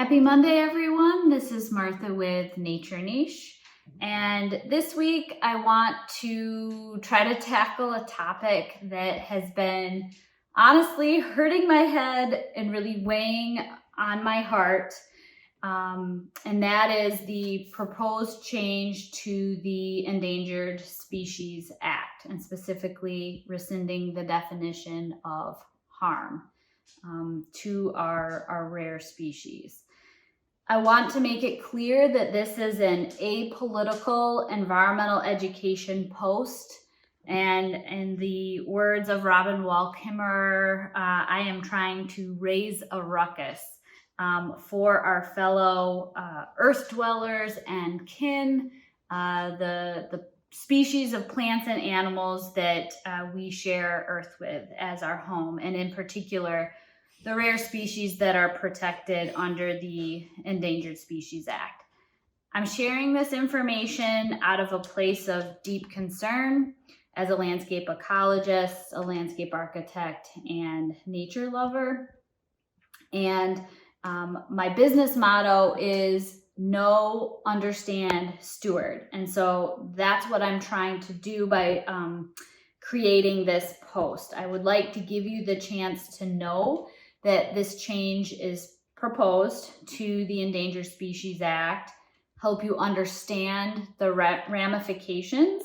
Happy Monday, everyone. This is Martha with Nature Niche. And this week I want to try to tackle a topic that has been honestly hurting my head and really weighing on my heart. And that is the proposed change to the Endangered Species Act, and specifically rescinding the definition of harm to our rare species. I want to make it clear that this is an apolitical environmental education post. And in the words of Robin Wall Kimmerer, I am trying to raise a ruckus for our fellow earth dwellers and kin, the species of plants and animals that we share earth with as our home, and in particular, the rare species that are protected under the Endangered Species Act. I'm sharing this information out of a place of deep concern as a landscape ecologist, a landscape architect, and nature lover. And my business motto is know, understand, steward. And so that's what I'm trying to do by creating this post. I would like to give you the chance to know that this change is proposed to the Endangered Species Act, help you understand the ramifications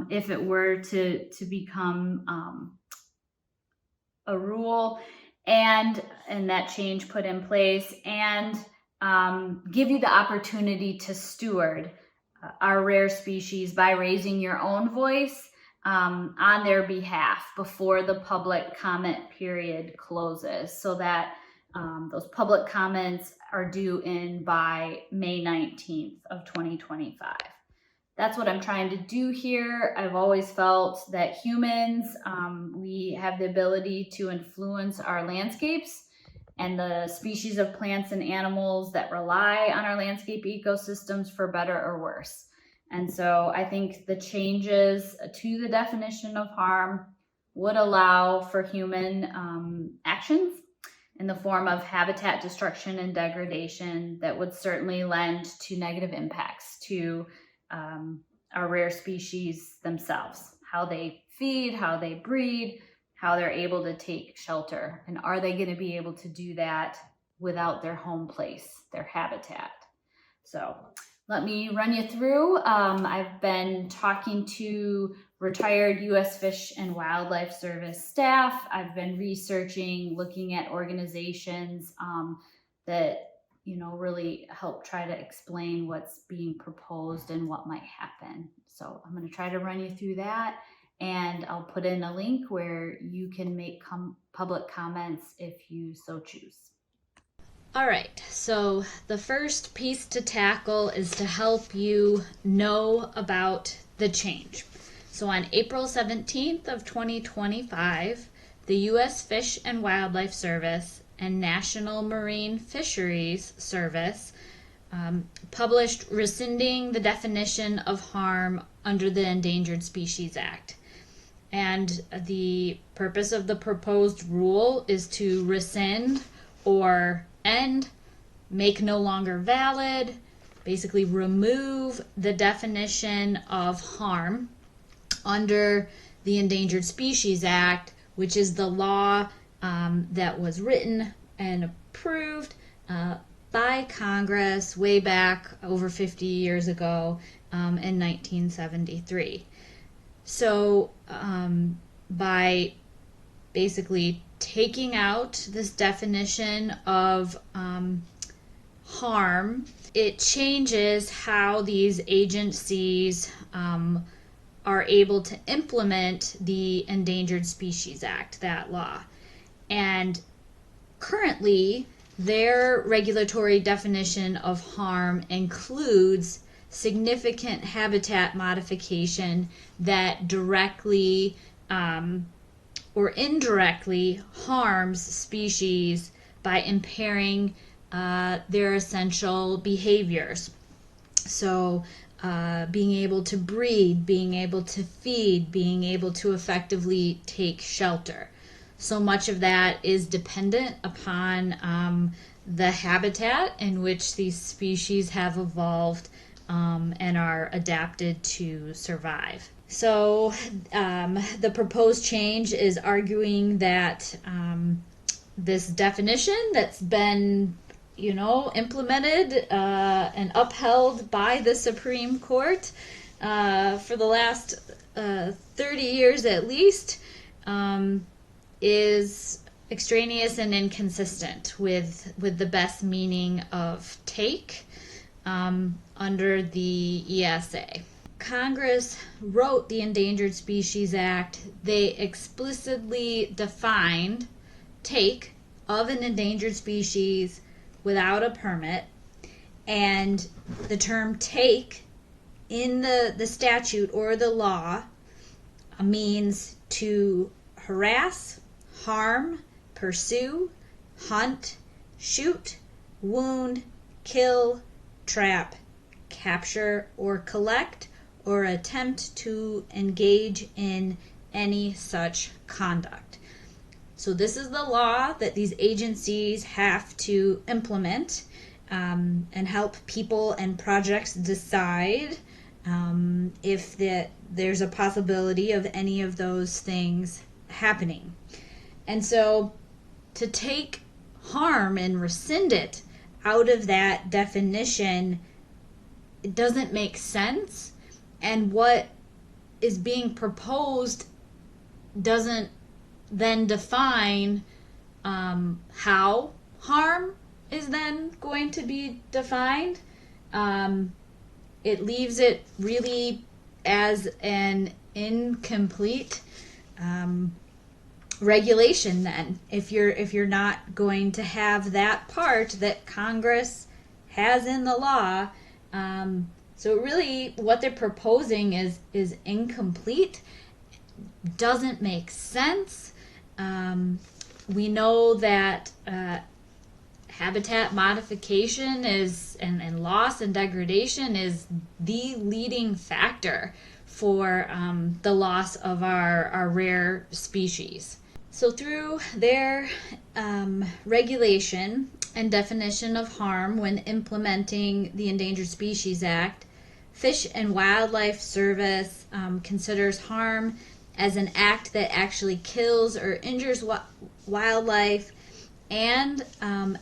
if it were to become a rule, and that change put in place, and give you the opportunity to steward our rare species by raising your own voice on their behalf before the public comment period closes, so that those public comments are due in by May 19th of 2025. That's what I'm trying to do here. I've always felt that humans, we have the ability to influence our landscapes and the species of plants and animals that rely on our landscape ecosystems for better or worse. And so I think the changes to the definition of harm would allow for human actions in the form of habitat destruction and degradation that would certainly lend to negative impacts to our rare species themselves, how they feed, how they breed, how they're able to take shelter, and are they going to be able to do that without their home place, their habitat? So let me run you through. I've been talking to retired U.S. Fish and Wildlife Service staff. I've been researching, looking at organizations that really help try to explain what's being proposed and what might happen. So I'm going to try to run you through that, and I'll put in a link where you can make public comments if you so choose. All right, so the first piece to tackle is to help you know about the change. So on April 17th of 2025, the U.S. Fish and Wildlife Service and National Marine Fisheries Service published rescinding the definition of harm under the Endangered Species Act. And the purpose of the proposed rule is to rescind or end, make no longer valid, basically remove the definition of harm under the Endangered Species Act, which is the law that was written and approved by Congress way back over 50 years ago in 1973. So by basically taking out this definition of harm, it changes how these agencies are able to implement the Endangered Species Act, that law. And currently, their regulatory definition of harm includes significant habitat modification that directly or indirectly harms species by impairing their essential behaviors. So being able to breed, being able to feed, being able to effectively take shelter. So much of that is dependent upon the habitat in which these species have evolved and are adapted to survive. So the proposed change is arguing that this definition that's been, implemented and upheld by the Supreme Court for the last 30 years at least is extraneous and inconsistent with the best meaning of take under the ESA. Congress wrote the Endangered Species Act. They explicitly defined take of an endangered species without a permit, and the term take in the statute or the law means to harass, harm, pursue, hunt, shoot, wound, kill, trap, capture, or collect, or attempt to engage in any such conduct. So this is the law that these agencies have to implement and help people and projects decide if there's a possibility of any of those things happening. And so to take harm and rescind it out of that definition, it doesn't make sense. And what is being proposed doesn't then define how harm is then going to be defined. It leaves it really as an incomplete regulation then, if you're not going to have that part that Congress has in the law. So really what they're proposing is incomplete, doesn't make sense. We know that habitat modification and loss and degradation is the leading factor for the loss of our rare species. So through their regulation and definition of harm when implementing the Endangered Species Act, Fish and Wildlife Service considers harm as an act that actually kills or injures wildlife, and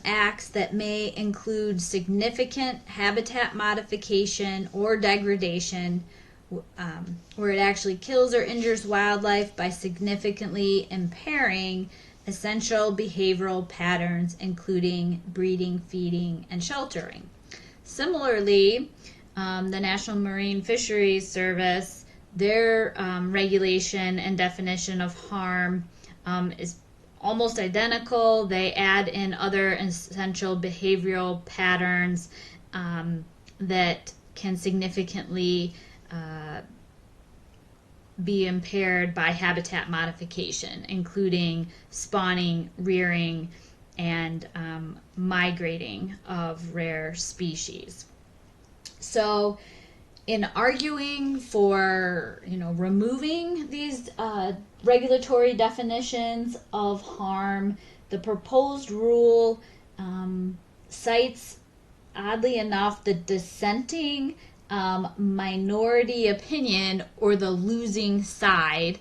acts that may include significant habitat modification or degradation, where it actually kills or injures wildlife by significantly impairing essential behavioral patterns, including breeding, feeding, and sheltering. Similarly, the National Marine Fisheries Service, their regulation and definition of harm is almost identical. They add in other essential behavioral patterns that can significantly be impaired by habitat modification, including spawning, rearing, and migrating of rare species. So in arguing for removing these regulatory definitions of harm, the proposed rule cites, oddly enough, the dissenting minority opinion or the losing side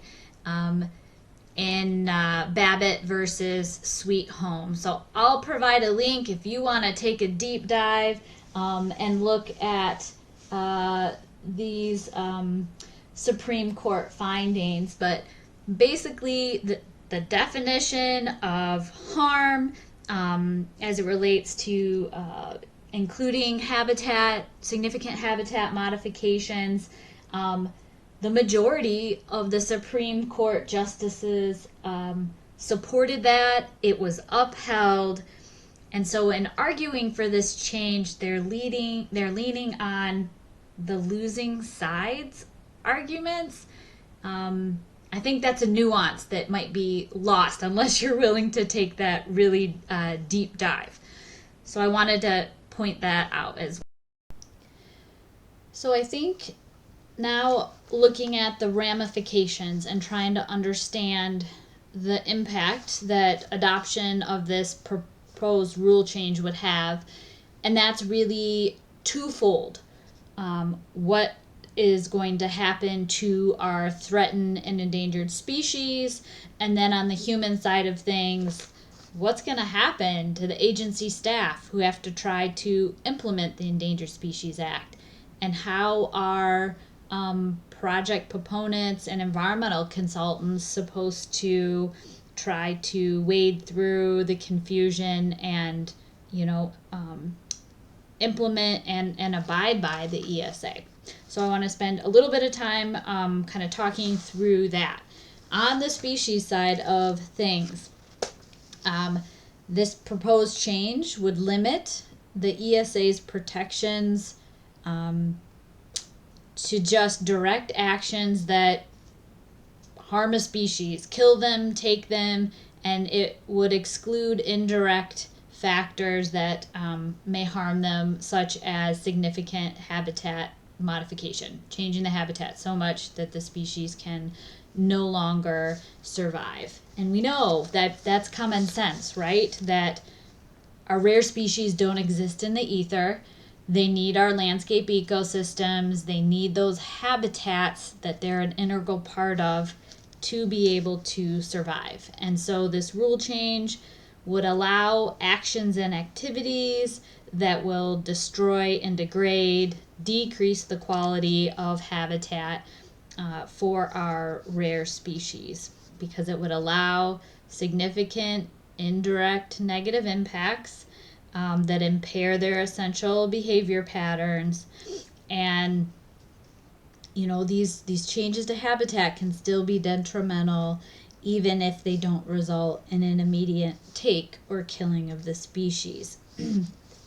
in Babbitt versus Sweet Home. So I'll provide a link if you want to take a deep dive and look at these Supreme Court findings. But basically the definition of harm as it relates to including significant habitat modifications, the majority of the Supreme Court justices supported that. It was upheld. And so in arguing for this change, they're leaning on the losing sides arguments. I think that's a nuance that might be lost unless you're willing to take that really deep dive. So I wanted to point that out as well. So I think now looking at the ramifications and trying to understand the impact that adoption of this proposed rule change would have, and that's really twofold. What is going to happen to our threatened and endangered species, and then on the human side of things, what's going to happen to the agency staff who have to try to implement the Endangered Species Act, and how are project proponents and environmental consultants supposed to try to wade through the confusion and implement and abide by the ESA. So I want to spend a little bit of time kind of talking through that. On the species side of things, this proposed change would limit the ESA's protections to just direct actions that harm a species, kill them, take them, and it would exclude indirect factors that may harm them, such as significant habitat modification, changing the habitat so much that the species can no longer survive. And we know that that's common sense, right? That our rare species don't exist in the ether. They need our landscape ecosystems. They need those habitats that they're an integral part of to be able to survive. And so this rule change would allow actions and activities that will destroy and degrade, decrease the quality of habitat for our rare species, because it would allow significant indirect negative impacts that impair their essential behavior patterns. And these changes to habitat can still be detrimental even if they don't result in an immediate take or killing of the species.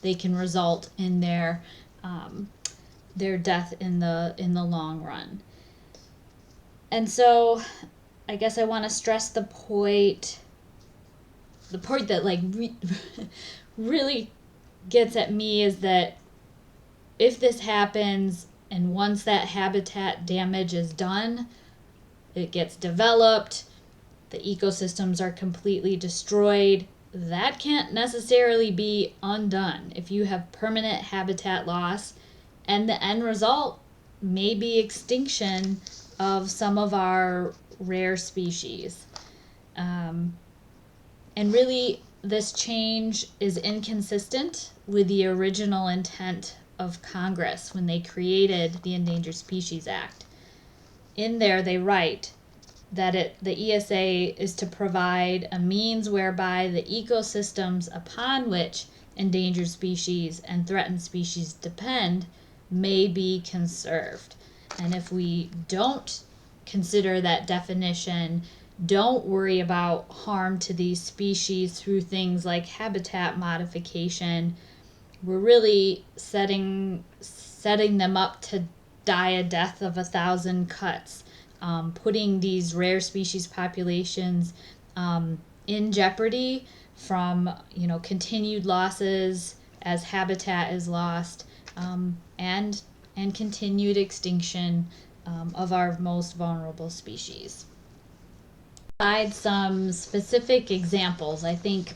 They can result in their death in the long run. And so I guess I want to stress the point that really gets at me is that if this happens, and once that habitat damage is done, it gets developed, the ecosystems are completely destroyed, that can't necessarily be undone if you have permanent habitat loss, and the end result may be extinction of some of our rare species. And really, this change is inconsistent with the original intent of Congress when they created the Endangered Species Act. In there, they write that the ESA is to provide a means whereby the ecosystems upon which endangered species and threatened species depend may be conserved. And if we don't consider that definition, don't worry about harm to these species through things like habitat modification, we're really setting them up to die a death of 1,000 cuts, putting these rare species populations in jeopardy from continued losses as habitat is lost, and continued extinction of our most vulnerable species. Provide some specific examples. I think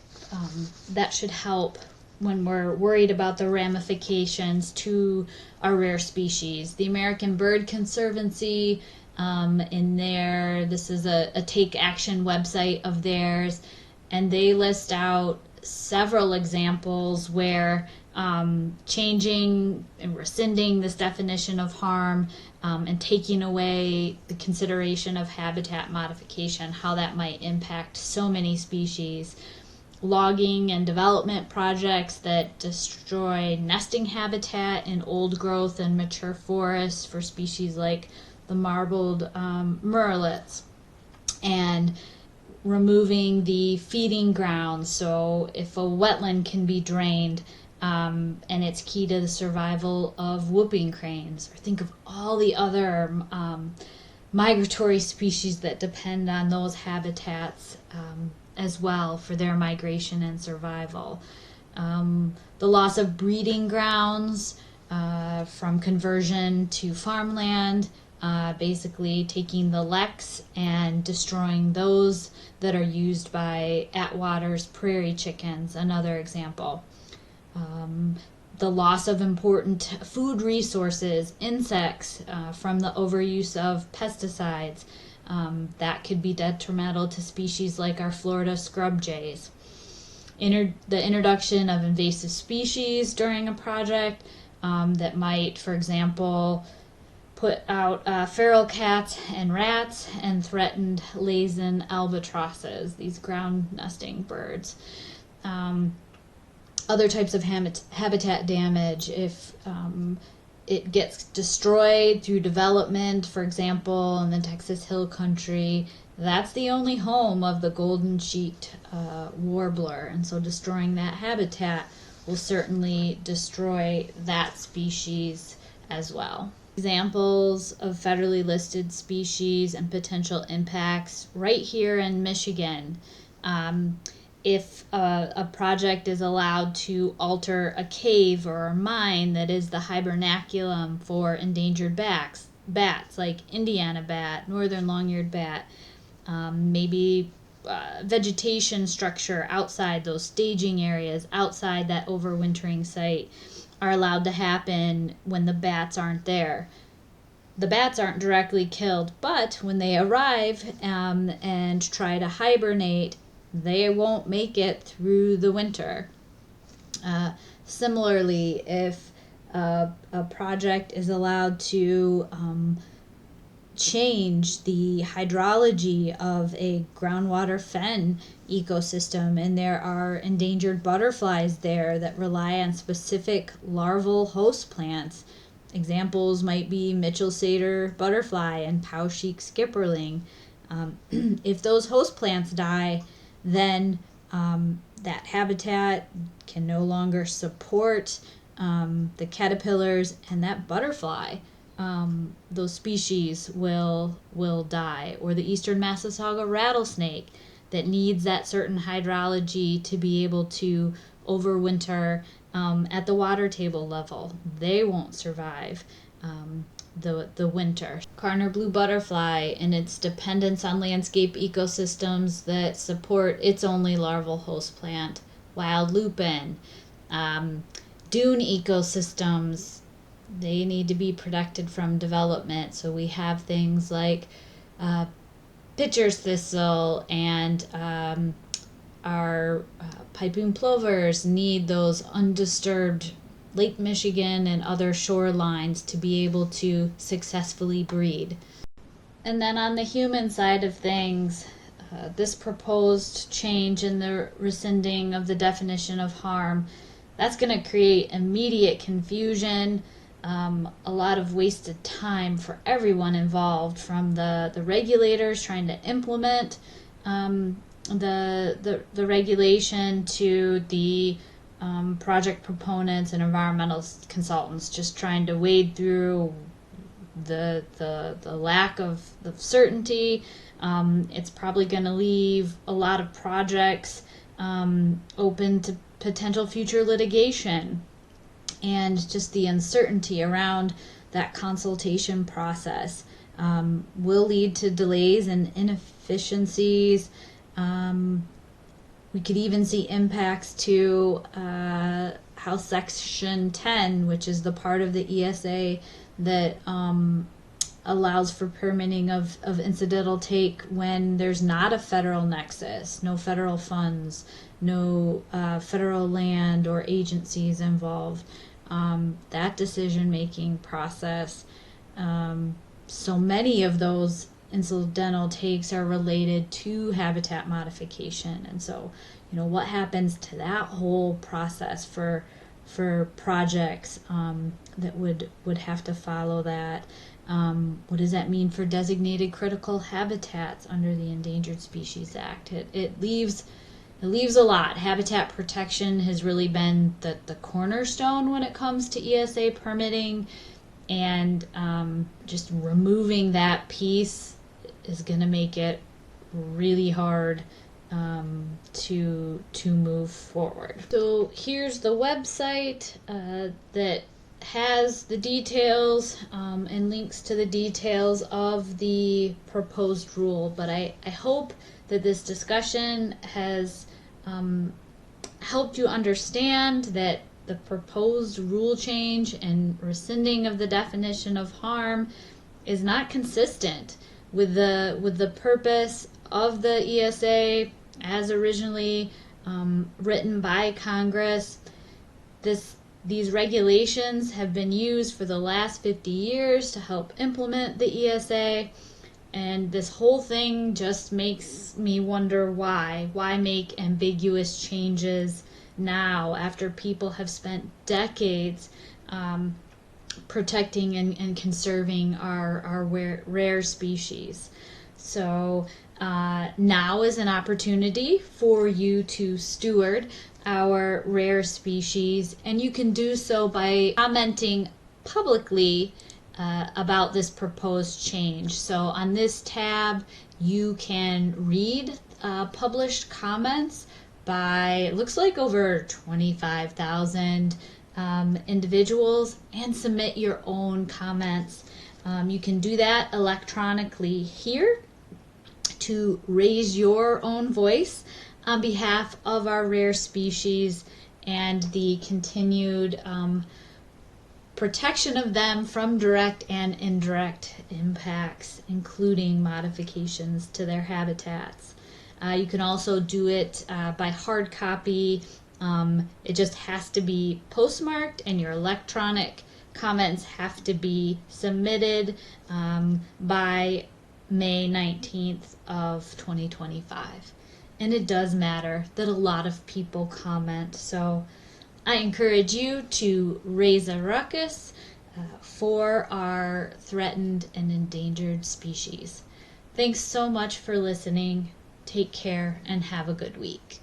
that should help when we're worried about the ramifications to our rare species. The American Bird Conservancy, this is a Take Action website of theirs, and they list out several examples where changing and rescinding this definition of harm and taking away the consideration of habitat modification, how that might impact so many species. Logging and development projects that destroy nesting habitat in old growth and mature forests for species like the marbled murrelets, and removing the feeding grounds. So if a wetland can be drained, and it's key to the survival of whooping cranes, or think of all the other migratory species that depend on those habitats as well for their migration and survival. The loss of breeding grounds from conversion to farmland, basically taking the leks and destroying those that are used by Atwater's prairie chickens, another example. The loss of important food resources, insects, from the overuse of pesticides, that could be detrimental to species like our Florida scrub jays. The introduction of invasive species during a project that might, for example, put out feral cats and rats and threatened Laysan albatrosses, these ground nesting birds. Other types of habitat damage, if it gets destroyed through development, for example, in the Texas Hill Country, that's the only home of the golden-cheeked warbler, and so destroying that habitat will certainly destroy that species as well. Examples of federally listed species and potential impacts right here in Michigan. If a project is allowed to alter a cave or a mine that is the hibernaculum for endangered bats like Indiana bat, northern long-eared bat, maybe vegetation structure outside those staging areas, outside that overwintering site, are allowed to happen when the bats aren't there. The bats aren't directly killed, but when they arrive and try to hibernate, they won't make it through the winter. Similarly, if a project is allowed to change the hydrology of a groundwater fen ecosystem, and there are endangered butterflies there that rely on specific larval host plants. Examples might be Mitchell satyr butterfly and Pauschik skipperling. If those host plants die, then that habitat can no longer support the caterpillars, and that butterfly, those species will die. Or the eastern Massasauga rattlesnake that needs that certain hydrology to be able to overwinter at the water table level. They won't survive the winter. Carner blue butterfly and its dependence on landscape ecosystems that support its only larval host plant. Wild lupin. Dune ecosystems, they need to be protected from development. So we have things like pitcher's thistle, and our piping plovers need those undisturbed Lake Michigan and other shorelines to be able to successfully breed. And then on the human side of things, this proposed change in the rescinding of the definition of harm, that's going to create immediate confusion, a lot of wasted time for everyone involved, from the regulators trying to implement the regulation to the project proponents and environmental consultants just trying to wade through the lack of certainty. It's probably going to leave a lot of projects open to potential future litigation, and just the uncertainty around that consultation process will lead to delays and inefficiencies. We could even see impacts to how Section 10, which is the part of the ESA that allows for permitting of incidental take when there's not a federal nexus, no federal funds, no federal land or agencies involved. That decision-making process, so many of those incidental takes are related to habitat modification, and so what happens to that whole process for projects that would have to follow that? What does that mean for designated critical habitats under the Endangered Species Act? It leaves a lot. Habitat protection has really been the cornerstone when it comes to ESA permitting, and just removing that piece is going to make it really hard to move forward. So here's the website that has the details and links to the details of the proposed rule, but I hope that this discussion has helped you understand that the proposed rule change and rescinding of the definition of harm is not consistent with the purpose of the ESA as originally written by Congress. These regulations have been used for the last 50 years to help implement the ESA, and this whole thing just makes me wonder why. Why make ambiguous changes now after people have spent decades protecting and conserving our rare species? So now is an opportunity for you to steward our rare species, and you can do so by commenting publicly about this proposed change. So on this tab, you can read published comments by, it looks like, over 25,000 individuals, and submit your own comments. You can do that electronically here to raise your own voice on behalf of our rare species and the continued protection of them from direct and indirect impacts, including modifications to their habitats. You can also do it by hard copy. It just has to be postmarked, and your electronic comments have to be submitted by May 19th of 2025. And it does matter that a lot of people comment. So I encourage you to raise a ruckus for our threatened and endangered species. Thanks so much for listening. Take care and have a good week.